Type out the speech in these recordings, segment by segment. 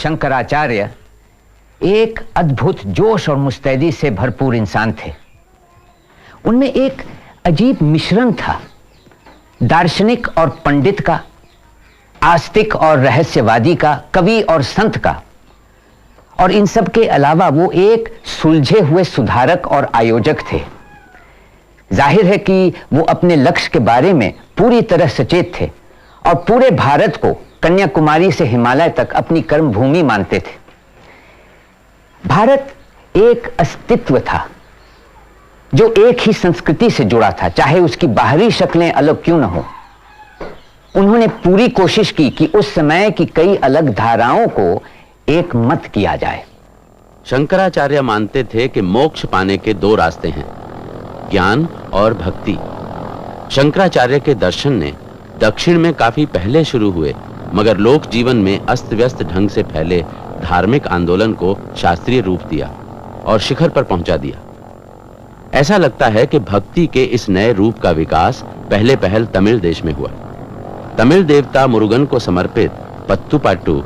शंकराचार्य एक अद्भुत जोश और मुस्तैदी से भरपूर इंसान थे। उनमें एक अजीब मिश्रण था, दार्शनिक और पंडित का, आस्तिक और रहस्यवादी का, कवि और संत का। और इन सब के अलावा वो एक सुलझे हुए सुधारक और आयोजक थे। जाहिर है कि वो अपने लक्ष्य के बारे में पूरी तरह सचेत थे और पूरे भारत को कन्याकुमारी से हिमालय तक अपनी कर्म भूमि मानते थे। भारत एक अस्तित्व था जो एक ही संस्कृति से जुड़ा था, चाहे उसकी बाहरी शक्लें अलग क्यों न हो। उन्होंने पूरी कोशिश की कि उस समय की कई अलग धाराओं को एक मत किया जाए। शंकराचार्य मानते थे कि मोक्ष पाने के दो रास्ते हैं, ज्ञान और भक्ति। शंकराचार्य के दर्शन ने दक्षिण में काफी पहले शुरू हुए मगर लोक जीवन में अस्त व्यस्त ढंग से फैले धार्मिक आंदोलन को शास्त्रीय रूप दिया और शिखर पर पहुंचा दिया। ऐसा लगता है कि भक्ति के इस नए रूप का विकास पहले पहल तमिल देश में हुआ। तमिल देवता मुरुगन को समर्पित पत्तुपाट्टू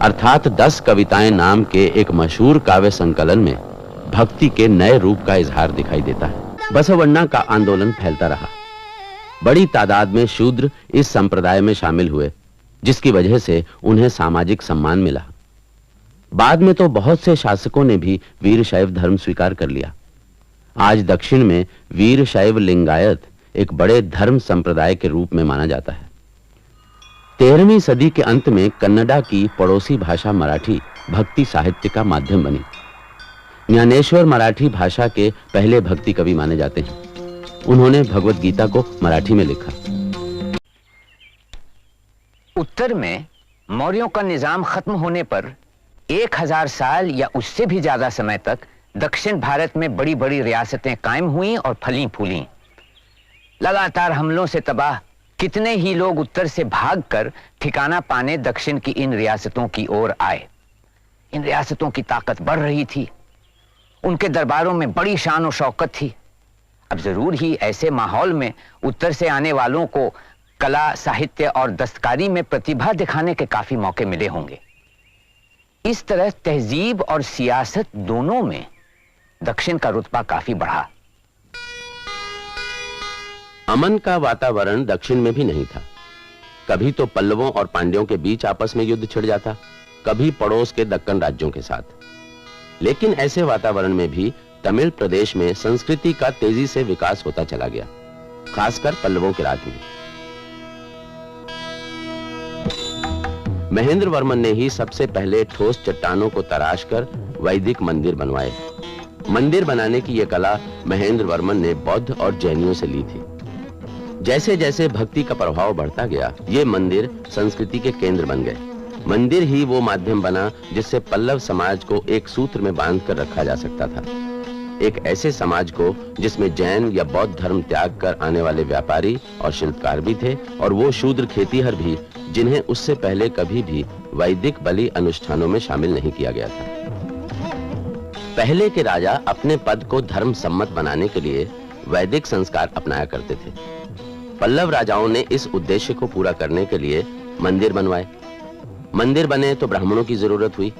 अर्थात 10 कविताएं नाम के एक मशहूर काव्य संकलन में भक्ति के नए रूप का इजहार दिखाई देता है। बसवण्णा का आंदोलन फैलता रहा। बड़ी तादाद में शूद्र इस संप्रदाय में शामिल हुए, जिसकी वजह से उन्हें सामाजिक सम्मान मिला। बाद में तो बहुत से शासकों ने भी वीरशैव धर्म स्वीकार कर लिया। आज दक्षिण में वीरशैव लिंगायत एक बड़े धर्म संप्रदाय के रूप में माना जाता है। 13वीं सदी के अंत में कन्नड़ा की पड़ोसी भाषा मराठी भक्ति साहित्य का माध्यम बनी। ज्ञानेश्वर मराठी भाषा के पहले भक्ति कवि माने जाते हैं। उन्होंने भगवत गीता को मराठी में लिखा। उत्तर में मौर्यों का निजाम खत्म होने पर 1000 साल या उससे भी ज्यादा समय तक दक्षिण भारत में बड़ी बड़ी रियासतें कायम हुईं और फली फूलीं। लगातार हमलों से तबाह कितने ही लोग उत्तर से भागकर ठिकाना पाने दक्षिण की इन रियासतों की ओर आए। इन रियासतों की ताकत बढ़ रही थी, उनके दरबारों में बड़ी शान और शौकत थी। अब जरूर ही ऐसे माहौल में उत्तर से आने वालों को कला, साहित्य और दस्तकारी में प्रतिभा दिखाने के काफी मौके मिले होंगे। इस तरह तहजीब और सियासत दोनों में दक्षिण का रुतबा काफी बढ़ा। अमन का वातावरण दक्षिण में भी नहीं था। कभी तो पल्लवों और पांड्यों के बीच आपस में युद्ध छिड़ जाता, कभी पड़ोस के दक्कन राज्यों के साथ। लेकिन ऐसे वातावरण में भी तमिल प्रदेश में संस्कृति का तेजी से विकास होता चला गया, खासकर पल्लवों के राज में। महेंद्र वर्मन ने ही सबसे पहले ठोस चट्टानों को तराशकर वैदिक मंदिर बनवाए। मंदिर बनाने की यह कला महेंद्र वर्मन ने बौद्ध और जैनियों से ली थी। जैसे जैसे भक्ति का प्रभाव बढ़ता गया, ये मंदिर संस्कृति के केंद्र बन गए। मंदिर ही वो माध्यम बना जिससे पल्लव समाज को एक सूत्र में बांधकर रखा जा सकता था। एक ऐसे समाज को जिसमें जैन या बौद्ध धर्म त्याग कर आने वाले व्यापारी और शिल्पकार भी थे, और वो शूद्र खेतीहर भी जिन्हें उससे पहले कभी भी वैदिक बलि अनुष्ठानों में शामिल नहीं किया गया था। पहले के राजा अपने पद को धर्म सम्मत बनाने के लिए वैदिक संस्कार अपनाया करते थे। पल्लव राजाओं ने इस उद्देश्य को पूरा करने के लिए मंदिर बनवाए। मंदिर बने तो ब्राह्मणों की जरूरत हुई।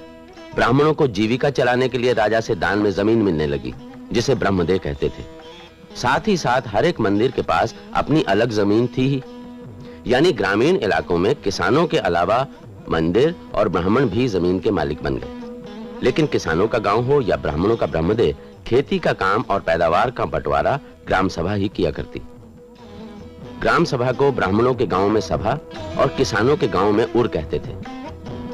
ब्राह्मणों को जीविका चलाने के लिए राजा से दान में जमीन मिलने लगी, जिसे ब्रह्मदेव कहते थे। साथ ही साथ हर एक मंदिर के पास अपनी अलग जमीन थी ही। यानी ग्रामीण इलाकों में किसानों के अलावा मंदिर और ब्राह्मण भी जमीन के मालिक बन गए। लेकिन किसानों का गांव हो या ब्राह्मणों का ब्रह्मदेव, खेती का काम और पैदावार का बंटवारा ग्राम सभा ही किया करती। ग्राम सभा को ब्राह्मणों के गांव में सभा और किसानों के गांव में उर कहते थे।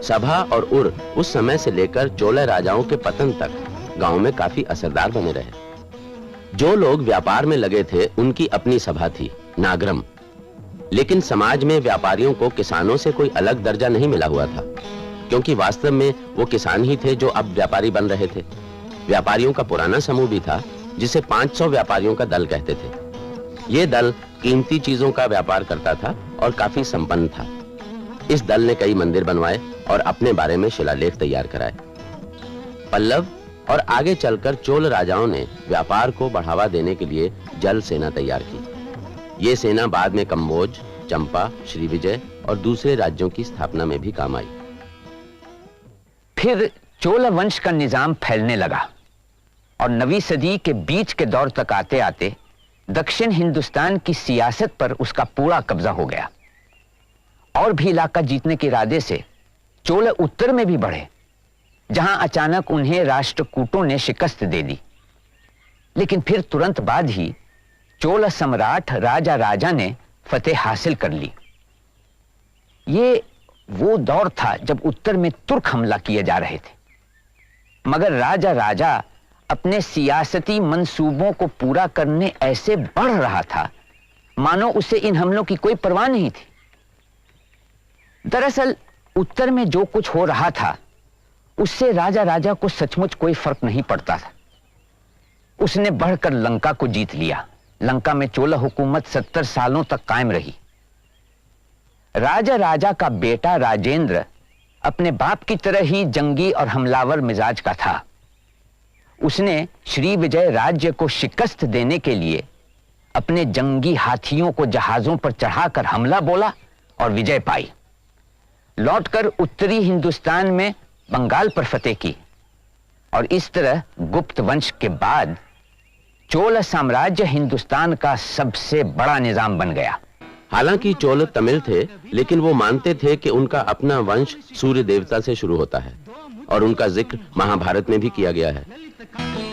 सभा और उर उस समय से लेकर चोला राजाओं के पतन तक गांव में काफी असरदार बने रहे। जो लोग व्यापार में लगे थे उनकी अपनी सभा थी, नागरम। लेकिन समाज में व्यापारियों को किसानों से कोई अलग दर्जा नहीं मिला हुआ था, क्योंकि वास्तव में वो किसान ही थे जो अब व्यापारी बन रहे थे। व्यापारियों का पुराना समूह भी था जिसे 500 व्यापारियों का दल कहते थे। ये दल कीमती चीजों का व्यापार करता था और काफी संपन्न था। इस दल ने कई मंदिर बनवाए और अपने बारे में शिलालेख तैयार कराए। पल्लव और आगे चलकर चोल राजाओं ने व्यापार को बढ़ावा देने के लिए जल सेना तैयार की। ये सेना बाद में कंबोज, चंपा, श्रीविजय और दूसरे राज्यों की स्थापना में भी काम आई। फिर चोल वंश का निजाम फैलने लगा और 9वीं सदी के बीच के दौर तक आते आते दक्षिण हिंदुस्तान की सियासत पर उसका पूरा कब्जा हो गया। और भी इलाका जीतने के इरादे से चोल उत्तर में भी बढ़े, जहां अचानक उन्हें राष्ट्रकूटों ने शिकस्त दे दी। लेकिन फिर तुरंत बाद ही चोल सम्राट राजा राजा ने फतेह हासिल कर ली। ये वो दौर था जब उत्तर में तुर्क हमला किए जा रहे थे, मगर राजा राजा अपने सियासती मंसूबों को पूरा करने ऐसे बढ़ रहा था मानो उसे इन हमलों की कोई परवाह नहीं थी। दरअसल उत्तर में जो कुछ हो रहा था उससे राजा राजा को सचमुच कोई फर्क नहीं पड़ता था। उसने बढ़कर लंका को जीत लिया। लंका में चोल हुकूमत 70 सालों तक कायम रही। राजा राजा का बेटा राजेंद्र अपने बाप की तरह ही जंगी और हमलावर मिजाज का था। उसने श्री विजय राज्य को शिकस्त देने के लिए अपने जंगी हाथियों को जहाजों पर चढ़ाकर हमला बोला और विजय पाई। लौटकर उत्तरी हिंदुस्तान में बंगाल पर फतेह की और इस तरह गुप्त वंश के बाद चोल साम्राज्य हिंदुस्तान का सबसे बड़ा निजाम बन गया। हालांकि चोल तमिल थे, लेकिन वो मानते थे कि उनका अपना वंश सूर्य देवता से शुरू होता है और उनका जिक्र महाभारत में भी किया गया है।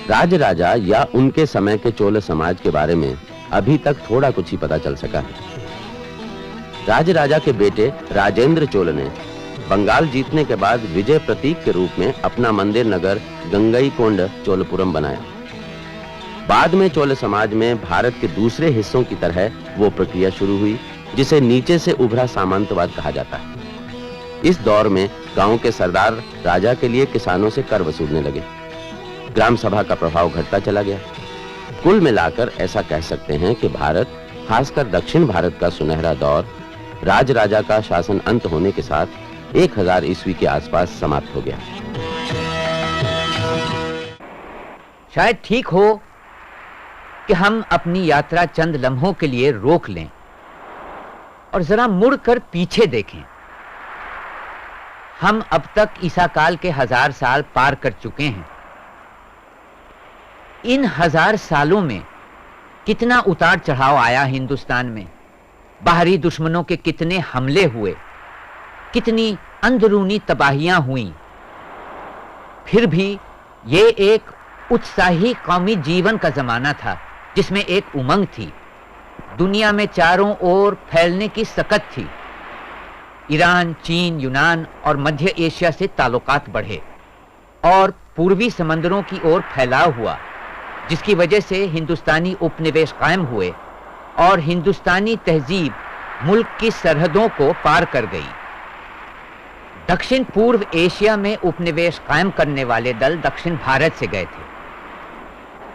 राजराजा या उनके समय के चोल समाज के बारे में अभी तक थोड़ा कुछ ही पता चल सका है। राजराजा के बेटे राजेंद्र चोल ने बंगाल जीतने के बाद विजय प्रतीक के रूप में अपना मंदिर नगर गंगईकोंड चोलपुरम बनाया। बाद में चोल समाज में भारत के दूसरे हिस्सों की तरह वो प्रक्रिया शुरू हुई जिसे नीचे से उभरा सामंतवाद कहा जाता है। इस दौर में गांव के सरदार राजा के लिए किसानों से कर वसूलने लगे। ग्राम सभा का प्रभाव घटता चला गया। कुल मिलाकर ऐसा कह सकते हैं कि भारत, खासकर दक्षिण भारत का सुनहरा दौर राजराजा का शासन अंत होने के साथ 1000 ईस्वी के आसपास समाप्त हो गया। शायद ठीक हो कि हम अपनी यात्रा चंद लम्हों के लिए रोक लें और जरा मुड़कर पीछे देखें। हम अब तक ईसा काल के 1000 साल पार कर चुके हैं। इन 1000 सालों में कितना उतार चढ़ाव आया हिंदुस्तान में, बाहरी दुश्मनों के कितने हमले हुए, कितनी अंदरूनी तबाहियां हुई। फिर भी ये एक उत्साही कौमी जीवन का जमाना था जिसमें एक उमंग थी। दुनिया में चारों ओर फैलने की सकत थी। ईरान, चीन, यूनान और मध्य एशिया से ताल्लुकात बढ़े और पूर्वी समंदरों की ओर फैलाव हुआ, जिसकी वजह से हिंदुस्तानी उपनिवेश कायम हुए और हिंदुस्तानी तहजीब मुल्क की सरहदों को पार कर गई। दक्षिण पूर्व एशिया में उपनिवेश कायम करने वाले दल दक्षिण भारत से गए थे।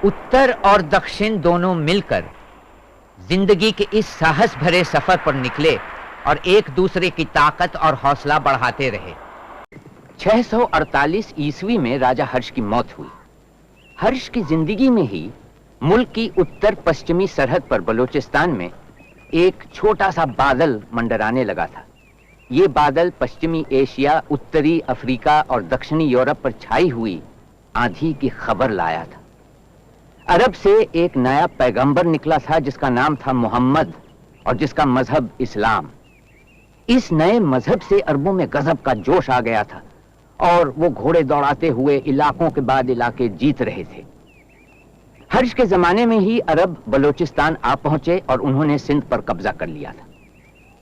उत्तर और दक्षिण दोनों मिलकर जिंदगी के इस साहस भरे सफर पर निकले और एक दूसरे की ताकत और हौसला बढ़ाते रहे। 648 ईस्वी में राजा हर्ष की मौत हुई। हर्ष की जिंदगी में ही मुल्क की उत्तर पश्चिमी सरहद पर बलूचिस्तान में एक छोटा सा बादल मंडराने लगा था। ये बादल पश्चिमी एशिया, उत्तरी अफ्रीका और दक्षिणी यूरोप पर छाई हुई आंधी की खबर लाया था। अरब से एक नया पैगंबर निकला था जिसका नाम था मोहम्मद और जिसका मजहब इस्लाम। इस नए मजहब से अरबों में गजब का जोश आ गया था और वो घोड़े दौड़ाते हुए इलाकों के बाद इलाके जीत रहे थे। हर्ष के जमाने में ही अरब बलूचिस्तान आ पहुंचे और उन्होंने सिंध पर कब्जा कर लिया था।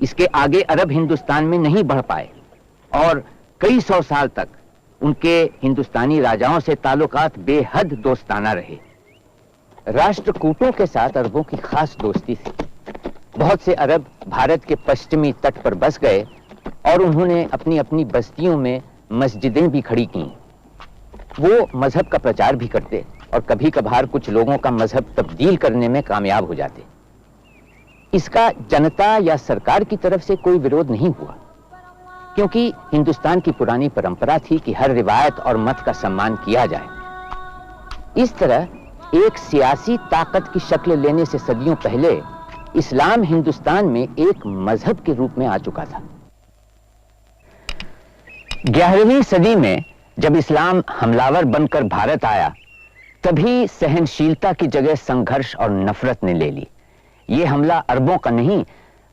इसके आगे अरब हिंदुस्तान में नहीं बढ़ पाए और कई सौ साल तक उनके हिंदुस्तानी राजाओं से ताल्लुकात बेहद दोस्ताना रहे। राष्ट्रकूटों के साथ अरबों की खास दोस्ती थी। बहुत से अरब भारत के पश्चिमी तट पर बस गए और उन्होंने अपनी अपनी बस्तियों में मस्जिदें भी खड़ी की। वो मजहब का प्रचार भी करते और कभी कभार कुछ लोगों का मजहब तब्दील करने में कामयाब हो जाते। इसका जनता या सरकार की तरफ से कोई विरोध नहीं हुआ, क्योंकि हिंदुस्तान की पुरानी परंपरा थी कि हर रिवायत और मत का सम्मान किया जाए। इस तरह एक सियासी ताकत की शक्ल लेने से सदियों पहले इस्लाम हिंदुस्तान में एक मजहब के रूप में आ चुका था। 11वीं सदी में जब इस्लाम हमलावर बनकर भारत आया, तभी सहनशीलता की जगह संघर्ष और नफरत ने ले ली। यह हमला अरबों का नहीं,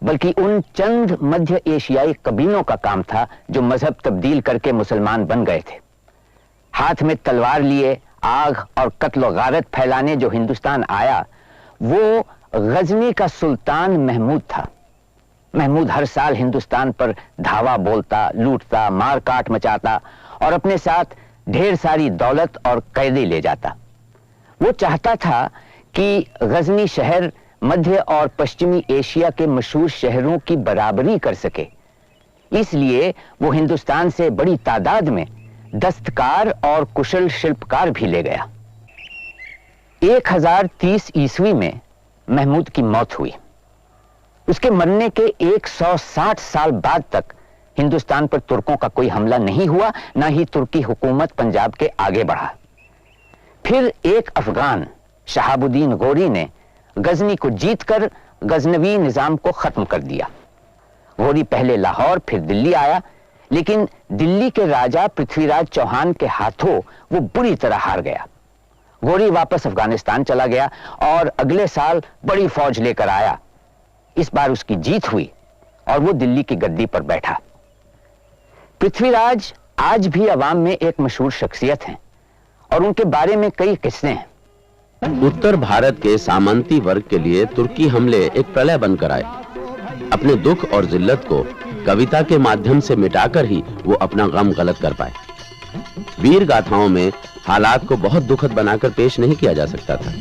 बल्कि उन चंद मध्य एशियाई कबीलों का काम था जो मजहब तब्दील करके मुसलमान बन गए थे। हाथ में तलवार लिए आग और कत्ल गारत फैलाने जो हिंदुस्तान आया, वो गजनी का सुल्तान महमूद था। महमूद हर साल हिंदुस्तान पर धावा बोलता, लूटता, मार काट मचाता और अपने साथ ढेर सारी दौलत और कैदी ले जाता। वो चाहता था कि गजनी शहर मध्य और पश्चिमी एशिया के मशहूर शहरों की बराबरी कर सके। इसलिए वो हिंदुस्तान से बड़ी तादाद में दस्तकार और कुशल शिल्पकार भी ले गया। 1030 ईस्वी में महमूद की मौत हुई। उसके मरने के 160 साल बाद तक हिंदुस्तान पर तुर्कों का कोई हमला नहीं हुआ, ना ही तुर्की हुकूमत पंजाब के आगे बढ़ा। फिर एक अफगान शहाबुद्दीन गोरी ने गजनी को जीतकर गजनवी निजाम को खत्म कर दिया। गोरी पहले लाहौर फिर दिल्ली आया, लेकिन दिल्ली के राजा पृथ्वीराज चौहान के हाथों वो बुरी तरह हार गया। गोरी वापस अफगानिस्तान चला गया और अगले साल बड़ी फौज लेकर आया। इस बार उसकी जीत हुई और वो दिल्ली की गद्दी पर बैठा। पृथ्वीराज आज भी अवाम में एक मशहूर शख्सियत हैं और उनके बारे में कई किस्से हैं। उत्तर भारत के सामंती वर्ग के लिए तुर्की हमले एक प्रलय बनकर आए। अपने दुख और जिल्लत को कविता के माध्यम से मिटाकर ही वो अपना गम गलत कर पाए। वीर गाथाओं में हालात को बहुत दुखद बनाकर पेश नहीं किया जा सकता था।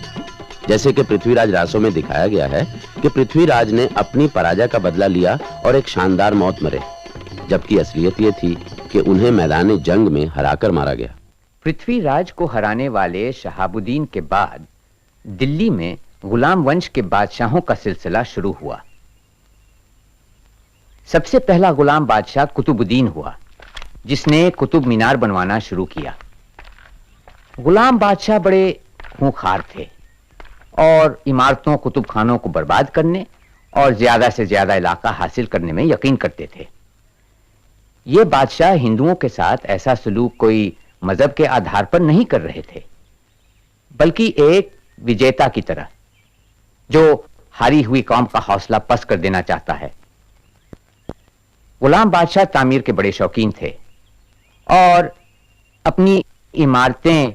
जैसे कि पृथ्वीराज रासों में दिखाया गया है कि पृथ्वीराज ने अपनी पराजय का बदला लिया और एक शानदार मौत मरे, जबकि असलियत ये थी कि उन्हें मैदान जंग में हराकर मारा गया। पृथ्वीराज को हराने वाले शहाबुद्दीन के बाद दिल्ली में गुलाम वंश के बादशाहों का सिलसिला शुरू हुआ। सबसे पहला गुलाम बादशाह कुतुबुद्दीन हुआ, जिसने कुतुब मीनार बनवाना शुरू किया। गुलाम बादशाह बड़े खूंखार थे और इमारतों, कुतुब खानों को बर्बाद करने और ज्यादा से ज्यादा इलाका हासिल करने में यकीन करते थे। ये बादशाह हिंदुओं के साथ ऐसा सलूक कोई मजहब के आधार पर नहीं कर रहे थे, बल्कि एक विजेता की तरह जो हारी हुई कौम का हौसला पस्त कर देना चाहता है। गुलाम बादशाह तामीर के बड़े शौकीन थे और अपनी इमारतें,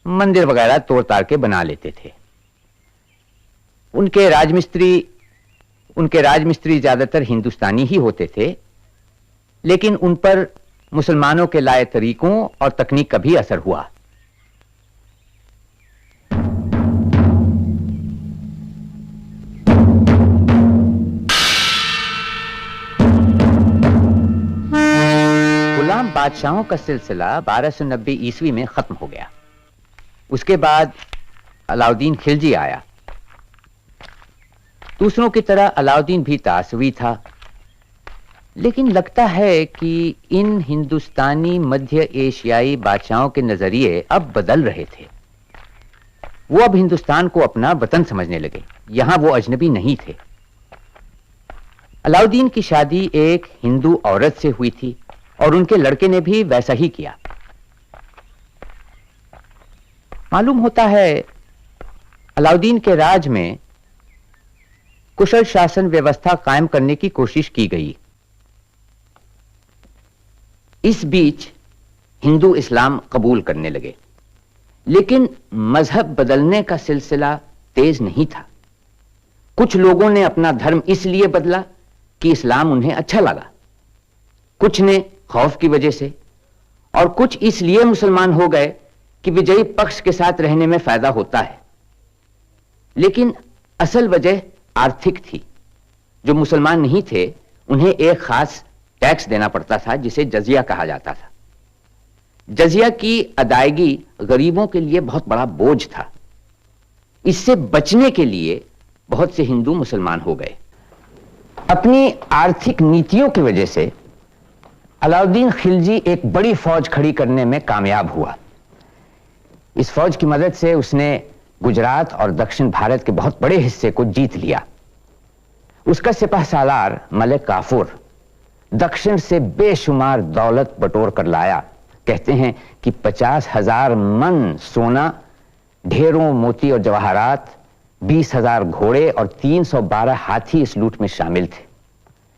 मंदिर वगैरह तोड़ ताड़ के बना लेते थे। उनके राजमिस्त्री ज्यादातर हिंदुस्तानी ही होते थे, लेकिन उन पर मुसलमानों के लाए तरीकों और तकनीक का भी असर हुआ। गुलाम बादशाहों का सिलसिला 1290 ईस्वी में खत्म हो गया। उसके बाद अलाउद्दीन खिलजी आया। दूसरों की तरह अलाउद्दीन भी तासवी था, लेकिन लगता है कि इन हिंदुस्तानी मध्य एशियाई बादशाहों के नजरिए अब बदल रहे थे। वो अब हिंदुस्तान को अपना वतन समझने लगे, यहां वो अजनबी नहीं थे। अलाउद्दीन की शादी एक हिंदू औरत से हुई थी और उनके लड़के ने भी वैसा ही किया। मालूम होता है अलाउद्दीन के राज में कुशल शासन व्यवस्था कायम करने की कोशिश की गई। इस बीच हिंदू इस्लाम कबूल करने लगे, लेकिन मजहब बदलने का सिलसिला तेज नहीं था। कुछ लोगों ने अपना धर्म इसलिए बदला कि इस्लाम उन्हें अच्छा लगा, कुछ ने खौफ की वजह से, और कुछ इसलिए मुसलमान हो गए कि विजयी पक्ष के साथ रहने में फायदा होता है। लेकिन असल वजह आर्थिक थी। जो मुसलमान नहीं थे उन्हें एक खास टैक्स देना पड़ता था जिसे जजिया कहा जाता था। जजिया की अदायगी गरीबों के लिए बहुत बड़ा बोझ था। इससे बचने के लिए बहुत से हिंदू मुसलमान हो गए। अपनी आर्थिक नीतियों की वजह से अलाउद्दीन खिलजी एक बड़ी फौज खड़ी करने में कामयाब हुआ। इस फौज की मदद से उसने गुजरात और दक्षिण भारत के बहुत बड़े हिस्से को जीत लिया। उसका सिपह सालार मलिक काफूर दक्षिण से बेशुमार दौलत बटोर कर लाया, कहते हैं कि 50,000 मन सोना, ढेरों मोती और जवाहरात, 20,000 घोड़े और 312 हाथी इस लूट में शामिल थे।